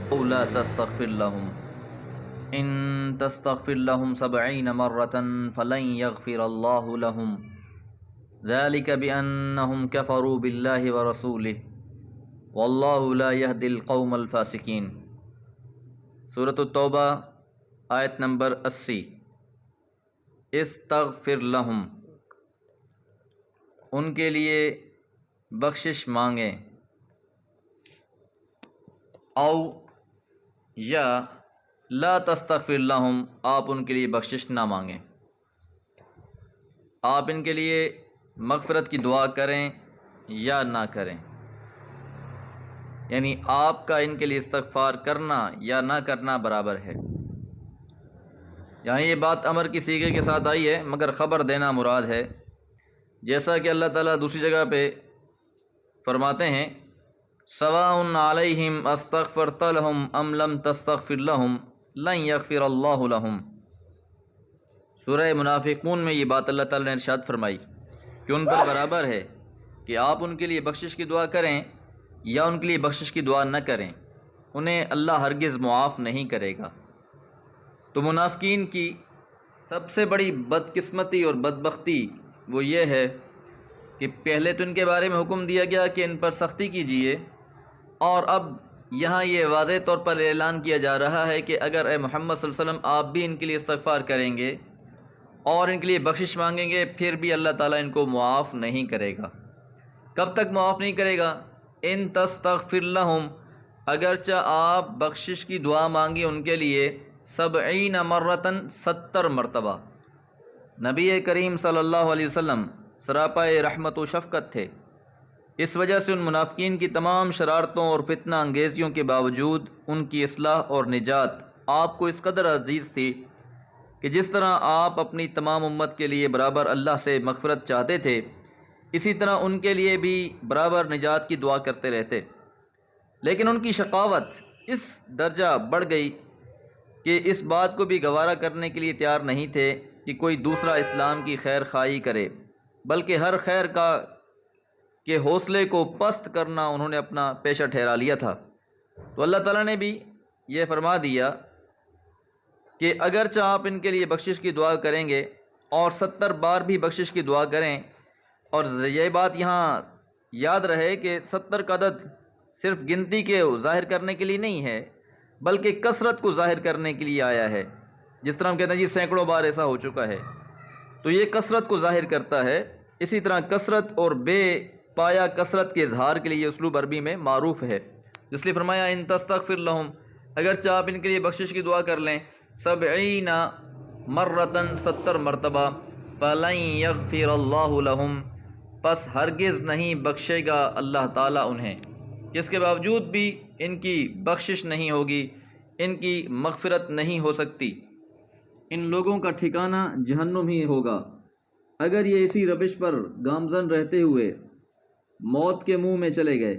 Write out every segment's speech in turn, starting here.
أو لا تستغفر لهم إن تستغفر لهم 70 مرة فلن يغفر الله لهم ذلك بأنهم كفروا بالله ورسوله والله لا يهدي القوم الفاسقين۔ سورۃ التوبہ آیت نمبر 80۔ استغفر لہم، ان کے لیے بخشش مانگیں، او یا لا تستغفر لہم، آپ ان کے لیے بخشش نہ مانگیں، آپ ان کے لیے مغفرت کی دعا کریں یا نہ کریں، یعنی آپ کا ان کے لیے استغفار کرنا یا نہ کرنا برابر ہے۔ یہاں یہ بات امر کی صیغے کے ساتھ آئی ہے، مگر خبر دینا مراد ہے، جیسا کہ اللہ تعالیٰ دوسری جگہ پہ فرماتے ہیں سواء علیہم استغفرت لہم ام لم تستغفر لہم لن یغفر اللہ لہم۔ سورہ منافقون میں یہ بات اللہ تعالیٰ نے ارشاد فرمائی کہ ان پر برابر ہے کہ آپ ان کے لیے بخشش کی دعا کریں یا ان کے لیے بخشش کی دعا نہ کریں، انہیں اللہ ہرگز معاف نہیں کرے گا۔ تو منافقین کی سب سے بڑی بدقسمتی اور بدبختی وہ یہ ہے کہ پہلے تو ان کے بارے میں حکم دیا گیا کہ ان پر سختی کیجیے، اور اب یہاں یہ واضح طور پر اعلان کیا جا رہا ہے کہ اگر اے محمد صلی اللہ علیہ وسلم آپ بھی ان کے لیے استغفار کریں گے اور ان کے لیے بخشش مانگیں گے، پھر بھی اللہ تعالیٰ ان کو معاف نہیں کرے گا۔ کب تک معاف نہیں کرے گا؟ ان تستغفر لہم، اگرچہ آپ بخشش کی دعا مانگی ان کے لیے 70 مرتن، 70 مرتبہ۔ نبی کریم صلی اللہ علیہ وسلم سراپائے رحمت و شفقت تھے، اس وجہ سے ان منافقین کی تمام شرارتوں اور فتنہ انگیزیوں کے باوجود ان کی اصلاح اور نجات آپ کو اس قدر عزیز تھی کہ جس طرح آپ اپنی تمام امت کے لیے برابر اللہ سے مغفرت چاہتے تھے، اسی طرح ان کے لیے بھی برابر نجات کی دعا کرتے رہتے۔ لیکن ان کی شقاوت اس درجہ بڑھ گئی کہ اس بات کو بھی گوارا کرنے کے لیے تیار نہیں تھے کہ کوئی دوسرا اسلام کی خیر خواہی کرے، بلکہ ہر خیر کا کے حوصلے کو پست کرنا انہوں نے اپنا پیشہ ٹھہرا لیا تھا۔ تو اللہ تعالیٰ نے بھی یہ فرما دیا کہ اگرچہ آپ ان کے لیے بخشش کی دعا کریں گے اور 70 بار بھی بخشش کی دعا کریں، اور یہ بات یہاں یاد رہے کہ 70 کا عدد صرف گنتی کے ظاہر کرنے کے لیے نہیں ہے، بلکہ کثرت کو ظاہر کرنے کے لیے آیا ہے۔ جس طرح ہم کہتے ہیں جی سینکڑوں بار ایسا ہو چکا ہے، تو یہ کثرت کو ظاہر کرتا ہے۔ اسی طرح کثرت اور بے پایا کثرت کے اظہار کے لیے اسلوب عربی میں معروف ہے، اس لیے فرمایا ان تستغفر لہم، اگرچہ آپ ان کے لیے بخشش کی دعا کر لیں 70 مرتن، 70 مرتبہ، فلن یغفر اللہ لہم، پس ہرگز نہیں بخشے گا اللہ تعالیٰ انہیں، اس کے باوجود بھی ان کی بخشش نہیں ہوگی، ان کی مغفرت نہیں ہو سکتی۔ ان لوگوں کا ٹھکانہ جہنم ہی ہوگا۔ اگر یہ اسی روش پر گامزن رہتے ہوئے موت کے منہ میں چلے گئے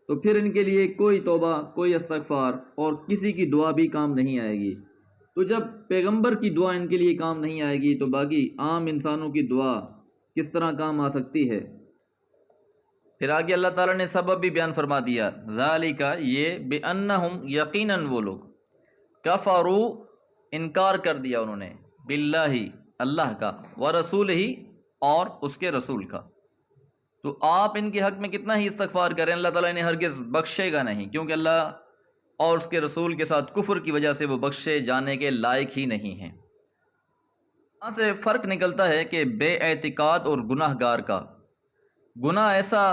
تو پھر ان کے لیے کوئی توبہ، کوئی استغفار اور کسی کی دعا بھی کام نہیں آئے گی۔ تو جب پیغمبر کی دعا ان کے لیے کام نہیں آئے گی تو باقی عام انسانوں کی دعا کس طرح کام آ سکتی ہے؟ پھر آگے اللہ تعالیٰ نے سبب بھی بیان فرما دیا، ذالک، یہ، بأنہم، یقیناً وہ لوگ، کفروا، انکار کر دیا انہوں نے، باللہ، اللہ کا، ورسولہ، اور اس کے رسول کا۔ تو آپ ان کے حق میں کتنا ہی استغفار کریں، اللہ تعالیٰ انہیں ہرگز بخشے گا نہیں، کیونکہ اللہ اور اس کے رسول کے ساتھ کفر کی وجہ سے وہ بخشے جانے کے لائق ہی نہیں ہیں۔ یہاں سے فرق نکلتا ہے کہ بے اعتقاد اور گناہ گار کا گناہ ایسا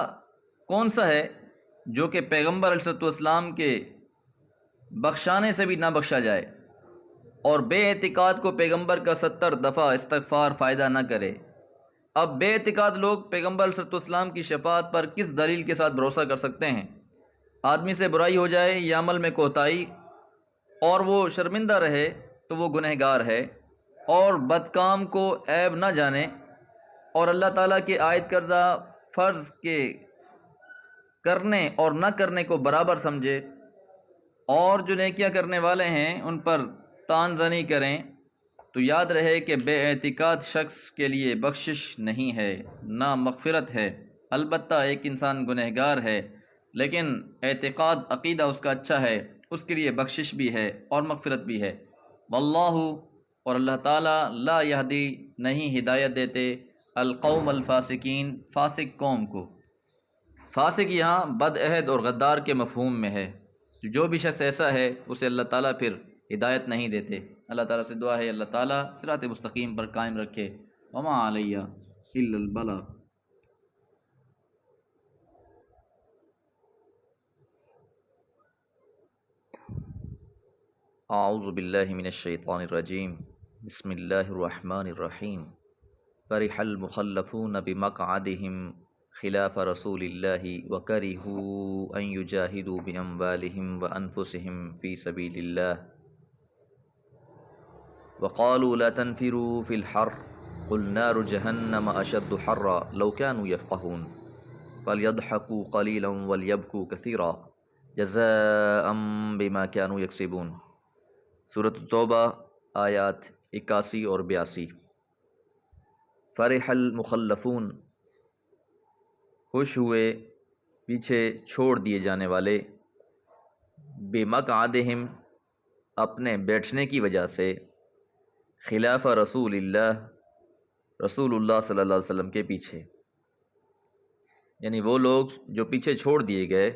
کون سا ہے جو کہ پیغمبر علیہ السلام کے بخشانے سے بھی نہ بخشا جائے، اور بے اعتقاد کو پیغمبر کا 70 دفعہ استغفار فائدہ نہ کرے۔ اب بے اعتقاد لوگ پیغمبر علیہ السلام کی شفاعت پر کس دلیل کے ساتھ بھروسہ کر سکتے ہیں؟ آدمی سے برائی ہو جائے یا عمل میں کوتاہی اور وہ شرمندہ رہے تو وہ گنہگار ہے، اور بدکام کو عیب نہ جانے اور اللہ تعالیٰ کے عائد کردہ فرض کے کرنے اور نہ کرنے کو برابر سمجھے، اور جو نیکیاں کرنے والے ہیں ان پر طعن زنی کریں، تو یاد رہے کہ بے اعتقاد شخص کے لیے بخشش نہیں ہے، نہ مغفرت ہے۔ البتہ ایک انسان گنہگار ہے لیکن اعتقاد، عقیدہ اس کا اچھا ہے، اس کے لیے بخشش بھی ہے اور مغفرت بھی ہے۔ واللہ، اور اللہ تعالیٰ، لا یہدی، نہیں ہدایت دیتے، القوم الفاسقین، فاسق قوم کو۔ فاسق یہاں بد عہد اور غدار کے مفہوم میں ہے۔ جو بھی شخص ایسا ہے اسے اللہ تعالیٰ پھر ہدایت نہیں دیتے۔ اللہ تعالیٰ سے دعا ہے اللہ تعالیٰ صراط مستقیم پر قائم رکھے۔ وما علیہ الا البلاغ۔ اعوذ باللہ من الشیطان الرجیم، بسم اللہ الرحمن الرحیم۔ فرح المخلفون بمقعدهم خلاف رسول اللہ وکرہوا ان یجاہدوا باموالہم وانفسہم فی سبیل اللہ وقالوا لا تنفروا في الحر قل نار جہنم اشد حرا لو كانوا يفقهون فليضحكوا قليلا وليبكوا كثيرا جزاء بما كانوا يكسبون۔ سورۃ التوبہ آیات 81 اور 82۔ فرح المخلفون، خوش ہوئے پیچھے چھوڑ دیے جانے والے، بمقعدہم، اپنے بیٹھنے کی وجہ سے، خلاف رسول اللہ، رسول اللہ صلی اللہ علیہ وسلم کے پیچھے، یعنی وہ لوگ جو پیچھے چھوڑ دیے گئے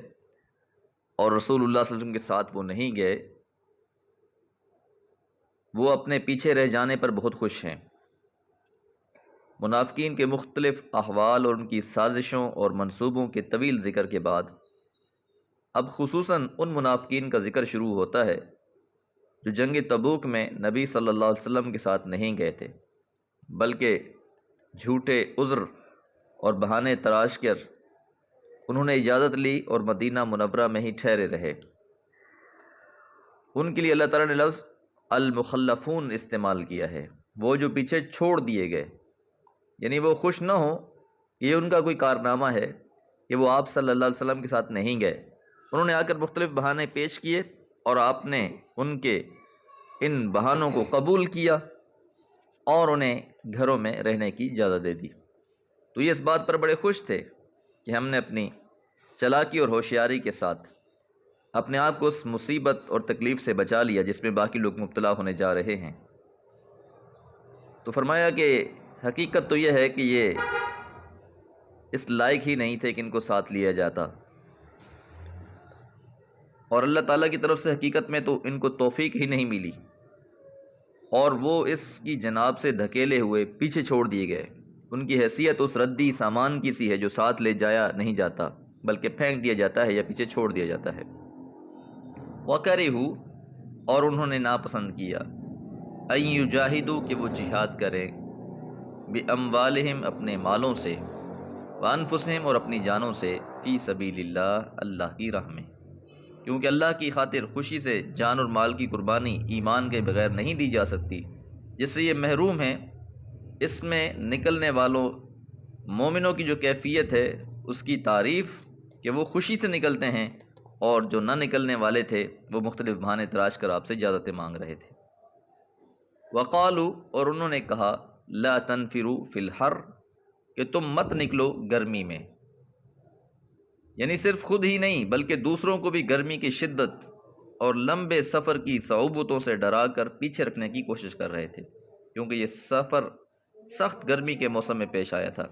اور رسول اللہ صلی اللہ علیہ وسلم کے ساتھ وہ نہیں گئے، وہ اپنے پیچھے رہ جانے پر بہت خوش ہیں۔ منافقین کے مختلف احوال اور ان کی سازشوں اور منصوبوں کے طویل ذکر کے بعد اب خصوصاً ان منافقین کا ذکر شروع ہوتا ہے جو جنگ تبوک میں نبی صلی اللہ علیہ وسلم کے ساتھ نہیں گئے تھے، بلکہ جھوٹے عذر اور بہانے تراش کر انہوں نے اجازت لی اور مدینہ منورہ میں ہی ٹھہرے رہے۔ ان کے لیے اللہ تعالیٰ نے لفظ المخلفون استعمال کیا ہے، وہ جو پیچھے چھوڑ دیے گئے، یعنی وہ خوش نہ ہوں، یہ ان کا کوئی کارنامہ ہے کہ وہ آپ صلی اللہ علیہ وسلم کے ساتھ نہیں گئے۔ انہوں نے آ کر مختلف بہانے پیش کیے اور آپ نے ان کے ان بہانوں کو قبول کیا اور انہیں گھروں میں رہنے کی اجازت دے دی۔ تو یہ اس بات پر بڑے خوش تھے کہ ہم نے اپنی چالاکی اور ہوشیاری کے ساتھ اپنے آپ کو اس مصیبت اور تکلیف سے بچا لیا جس میں باقی لوگ مبتلا ہونے جا رہے ہیں۔ تو فرمایا کہ حقیقت تو یہ ہے کہ یہ اس لائق ہی نہیں تھے کہ ان کو ساتھ لیا جاتا، اور اللہ تعالیٰ کی طرف سے حقیقت میں تو ان کو توفیق ہی نہیں ملی، اور وہ اس کی جناب سے دھکیلے ہوئے پیچھے چھوڑ دیے گئے۔ ان کی حیثیت اس ردی سامان کی سی ہے جو ساتھ لے جایا نہیں جاتا، بلکہ پھینک دیا جاتا ہے یا پیچھے چھوڑ دیا جاتا ہے۔ وَكَرِهُ، اور انہوں نے ناپسند کیا، أَن يُجَاهِدُوا، کہ وہ جہاد کریں، بِأَمْوَالِهِمْ، اپنے مالوں سے، وَأَنفُسِهِمْ، اور اپنی جانوں سے، فی سبیل اللہ، اللہ کی راہ میں، کیونکہ اللہ کی خاطر خوشی سے جان اور مال کی قربانی ایمان کے بغیر نہیں دی جا سکتی۔ جس سے یہ محروم ہیں، اس میں نکلنے والوں مومنوں کی جو کیفیت ہے اس کی تعریف کہ وہ خوشی سے نکلتے ہیں، اور جو نہ نکلنے والے تھے وہ مختلف بہانے تراش کر آپ سے اجازتیں مانگ رہے تھے۔ وقالو، اور انہوں نے کہا، لا تنفروا فی الحر، کہ تم مت نکلو گرمی میں، یعنی صرف خود ہی نہیں بلکہ دوسروں کو بھی گرمی کی شدت اور لمبے سفر کی صعوبتوں سے ڈرا کر پیچھے رکھنے کی کوشش کر رہے تھے، کیونکہ یہ سفر سخت گرمی کے موسم میں پیش آیا تھا۔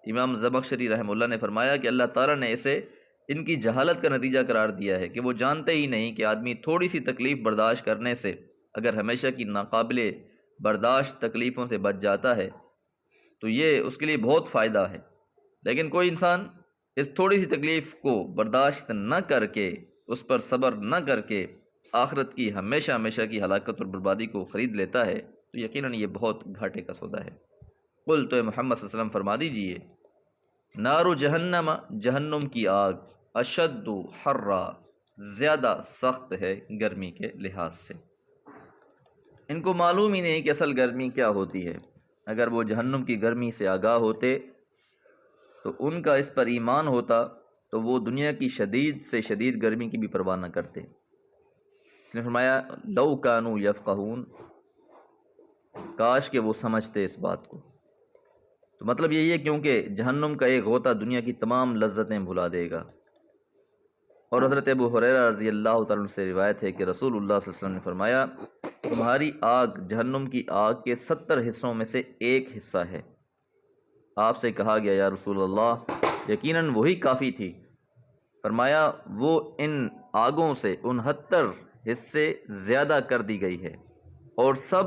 امام زمخشری رحمہ اللہ نے فرمایا کہ اللہ تعالیٰ نے اسے ان کی جہالت کا نتیجہ قرار دیا ہے کہ وہ جانتے ہی نہیں کہ آدمی تھوڑی سی تکلیف برداشت کرنے سے اگر ہمیشہ کی ناقابل برداشت تکلیفوں سے بچ جاتا ہے تو یہ اس کے لیے بہت فائدہ ہے، لیکن کوئی انسان اس تھوڑی سی تکلیف کو برداشت نہ کر کے، اس پر صبر نہ کر کے آخرت کی ہمیشہ ہمیشہ کی ہلاکت اور بربادی کو خرید لیتا ہے تو یقیناً یہ بہت گھاٹے کا سودا ہے۔ قل، تو محمد صلی اللہ علیہ وسلم فرما دیجئے، نار جہنم، جہنم کی آگ، اشد حرا، زیادہ سخت ہے گرمی کے لحاظ سے۔ ان کو معلوم ہی نہیں کہ اصل گرمی کیا ہوتی ہے۔ اگر وہ جہنم کی گرمی سے آگاہ ہوتے تو ان کا اس پر ایمان ہوتا تو وہ دنیا کی شدید سے شدید گرمی کی بھی پرواہ نہ کرتے۔ اس نے فرمایا، لو کانوا یفقہون، کاش کہ وہ سمجھتے اس بات کو۔ تو مطلب یہی ہے کیونکہ جہنم کا ایک غوطہ دنیا کی تمام لذتیں بھلا دے گا، اور حضرت ابو ہریرہ رضی اللہ تعالیٰ عنہ سے روایت ہے کہ رسول اللہ صلی اللہ علیہ وسلم نے فرمایا تمہاری آگ جہنم کی آگ کے 70 حصوں میں سے ایک حصہ ہے۔ آپ سے کہا گیا یا رسول اللہ یقیناً وہی کافی تھی۔ فرمایا وہ ان آگوں سے 69 حصے زیادہ کر دی گئی ہے اور سب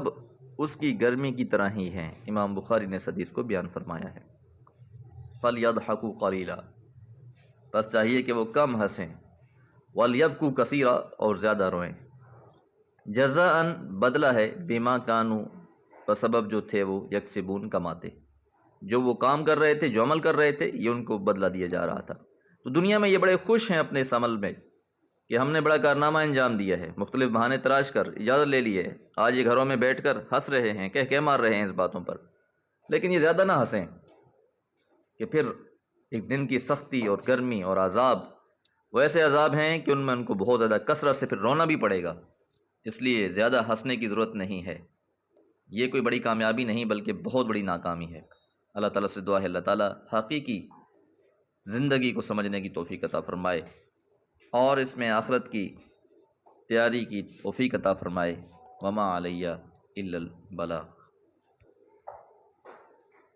اس کی گرمی کی طرح ہی ہیں۔ امام بخاری نے اس حدیث کو بیان فرمایا ہے۔ فَلْيَضْحَكُوا قَلِيلًا، بس چاہیے کہ وہ کم ہنسیں، وَلْيَبْكُوا كَثِيرًا، اور زیادہ روئیں۔ جزاءً بدلہ ہے، بما کانوا، بسبب جو تھے وہ یکسبون کماتے، جو وہ کام کر رہے تھے، جو عمل کر رہے تھے، یہ ان کو بدلہ دیا جا رہا تھا۔ تو دنیا میں یہ بڑے خوش ہیں اپنے اس عمل میں کہ ہم نے بڑا کارنامہ انجام دیا ہے، مختلف بہانے تراش کر اجازت لے لی ہے، آج یہ گھروں میں بیٹھ کر ہنس رہے ہیں، کہہ مار رہے ہیں اس باتوں پر۔ لیکن یہ زیادہ نہ ہنسیں کہ پھر ایک دن کی سختی اور گرمی اور عذاب، وہ ایسے عذاب ہیں کہ ان میں ان کو بہت زیادہ کثرت سے پھر رونا بھی پڑے گا۔ اس لیے زیادہ ہنسنے کی ضرورت نہیں ہے، یہ کوئی بڑی کامیابی نہیں بلکہ بہت بڑی ناکامی ہے۔ اللہ تعالیٰ سے دعا ہے اللہ تعالیٰ حقیقی زندگی کو سمجھنے کی توفیق عطا فرمائے اور اس میں آخرت کی تیاری کی توفیق عطا فرمائے۔ وما علیہ الا البلاغ۔